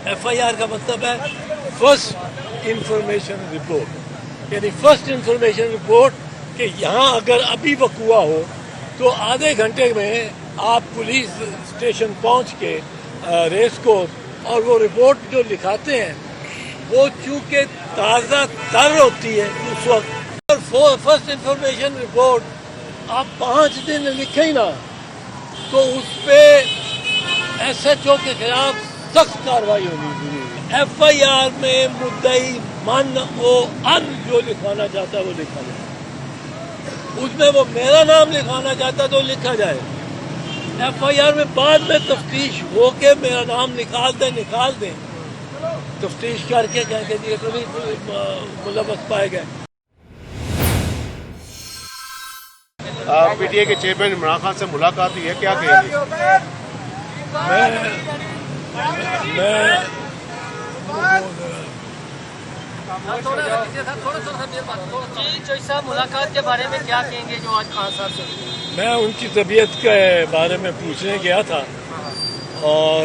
FIR का मतलब है फर्स्ट इंफॉर्मेशन रिपोर्ट, यानी फर्स्ट इंफॉर्मेशन रिपोर्ट कि यहाँ अगर अभी वकुआ हो तो आधे घंटे में आप पुलिस स्टेशन पहुँच के रेस कोर्स और वो रिपोर्ट जो लिखाते हैं वो चूँकि ताज़ा तर होती है उस वक्त, और फर्स्ट इंफॉर्मेशन रिपोर्ट आप 5 दिन लिखे ही ना तो उस पर SHO के खिलाफ सख्त कार्रवाई होनी जरूरी है। FIR में मुद्दई मन ओ अन जो लिखवाना चाहता है वो लिखा जाए, उसमें वो मेरा नाम लिखवाना चाहता तो लिखा जाए। FIR में बाद में तफ्तीश हो के मेरा नाम निकाल दें, तफ्तीश करके कहेंगे जी कभी मुलव्वस पाए गए। PTA के चेयरमैन इमरान खान से मुलाकात हुई है, क्या कहेंगे? मुलाकात के बारे में क्या कहेंगे जो आज खान साहब से? मैं उनकी तबीयत के बारे में पूछने गया था और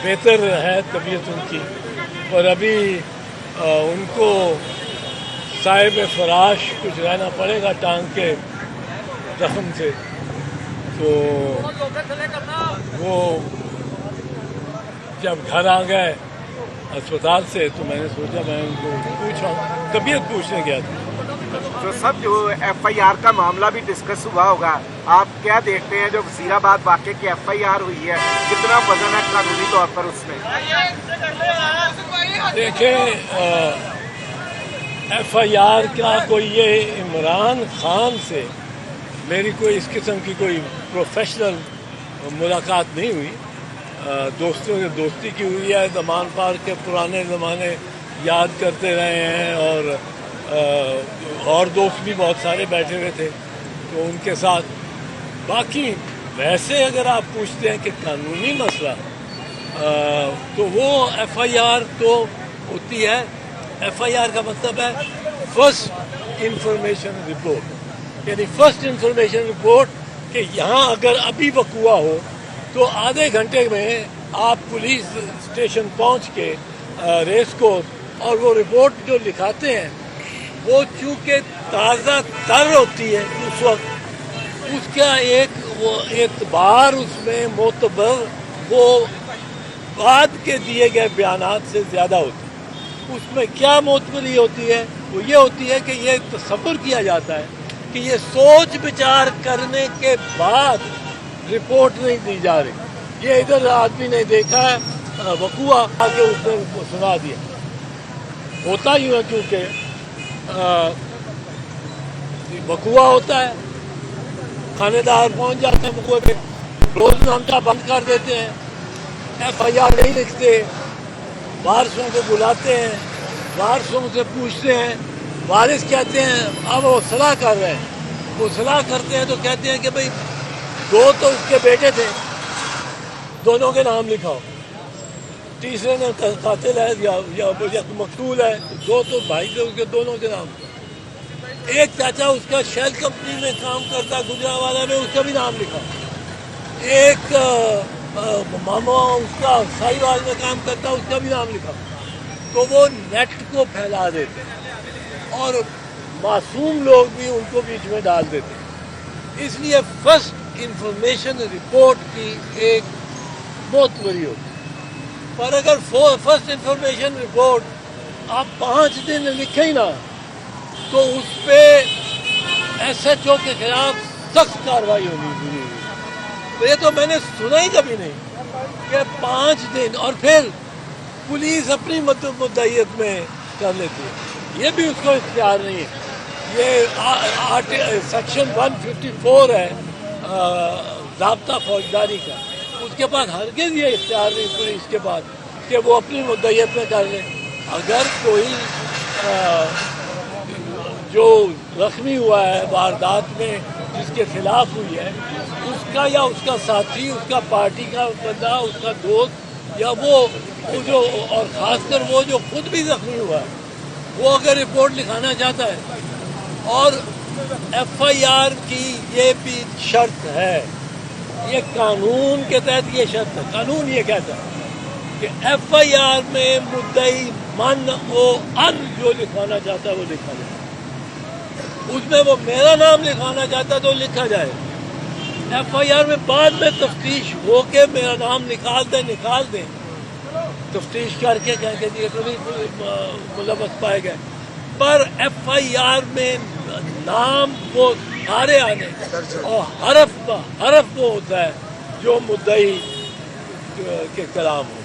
बेहतर है तबीयत उनकी, और अभी उनको साहिब फराश कुछ रहना पड़ेगा टांग के जख्म से, तो वो जब घर आ गए अस्पताल से तो मैंने सोचा मैं उनको पूछा, तबीयत पूछने गया था। तो सब जो FIR का मामला भी डिस्कस हुआ होगा, आप क्या देखते हैं जो वजीराबाद वाक़े की FIR हुई है, कितना वजन है कानूनी तौर पर उसमें? देखें FIR का कोई ये इमरान खान से मेरी कोई इस किस्म की कोई प्रोफेशनल मुलाकात नहीं हुई। दोस्तों से दोस्ती की हुई है, ज़मान पार के पुराने ज़माने याद करते रहे हैं और दोस्त भी बहुत सारे बैठे हुए थे तो उनके साथ। बाकी वैसे अगर आप पूछते हैं कि कानूनी मसला तो वो FIR तो होती है, FIR का मतलब है फर्स्ट इंफॉर्मेशन रिपोर्ट, यानी फर्स्ट इंफॉर्मेशन रिपोर्ट कि यहाँ अगर अभी वकुआ हो तो आधे घंटे में आप पुलिस स्टेशन पहुँच के रेस कोर्स और वो रिपोर्ट जो लिखाते हैं वो चूँकि ताज़ा तर होती है उस वक्त, उसका एक वो एतबार उसमें मोतबर वो बाद के दिए गए बयानात से ज़्यादा होती है। उसमें क्या मोतबरी होती है, वो ये होती है कि ये तसव्वुर किया जाता है कि ये सोच विचार करने के बाद रिपोर्ट नहीं दी जा रही। ये इधर आदमी ने देखा है वकुआ आके उसने सुना दिया। होता ही है क्योंकि वकुआ होता है, थानेदार पहुंच जाते हैं वकुए पे, रोजनामा बंद कर देते हैं, FIR नहीं लिखते, वारिसों को बुलाते हैं, वारिसों से पूछते हैं, वारिस कहते हैं अब वो सलाह कर रहे हैं, वो सलाह करते हैं तो कहते हैं कि भाई 2 तो उसके बेटे थे, दोनों के नाम लिखाओ, तीसरे ने कातिल है या मकतूल है, 2 तो भाई थे उसके, दोनों के नाम। एक चाचा उसका शेल कंपनी में काम करता गुजरावाला में, उसका भी नाम लिखाओ। एक मामा उसका साहिवाल में काम करता, उसका भी नाम लिखाओ। तो वो नेट को फैला देते हैं और मासूम लोग भी उनको बीच में डाल देते हैं। इसलिए फर्स्ट इंफॉर्मेशन रिपोर्ट की एक मोतबरी होती है, पर अगर फर्स्ट इंफॉर्मेशन रिपोर्ट आप 5 दिन लिखे ही ना तो उस पर SHO के खिलाफ सख्त कार्रवाई होनी जरूरी है। तो ये तो मैंने सुना ही कभी नहीं कि 5 दिन और फिर पुलिस अपनी मुद्दईयत में कर लेती है, ये भी उसको इख्तियार नहीं है। ये सेक्शन 154 है ज़ाब्ता फौजदारी का, उसके बाद हरगिज़ ये इख्तियार नहीं पुलिस के बाद कि वो अपनी मुद्दईयत में कर ले। अगर कोई जो जख्मी हुआ है वारदात में जिसके खिलाफ हुई है, उसका या उसका साथी, उसका पार्टी का बंदा, उसका दोस्त या वो जो, और ख़ासकर वो जो खुद भी जख्मी हुआ है, वो अगर रिपोर्ट लिखाना चाहता है, और FIR की ये भी शर्त है, ये कानून के तहत ये शर्त है, कानून ये कहता है کہ ایف آئی آر میں مدعی من و ان جو لکھوانا چاہتا ہے وہ لکھا جائے. اس میں وہ میرا نام لکھوانا چاہتا ہے تو لکھا جائے. ایف آئی آر میں بعد میں تفتیش ہو کے میرا نام نکال دیں تفتیش کر کے کہیں کہ یہ کبھی ملوث پائے گئے. پر ایف آئی آر میں نام وہ سارے آنے اور حرف وہ ہوتا ہے جو مدعی کے کلام ہو.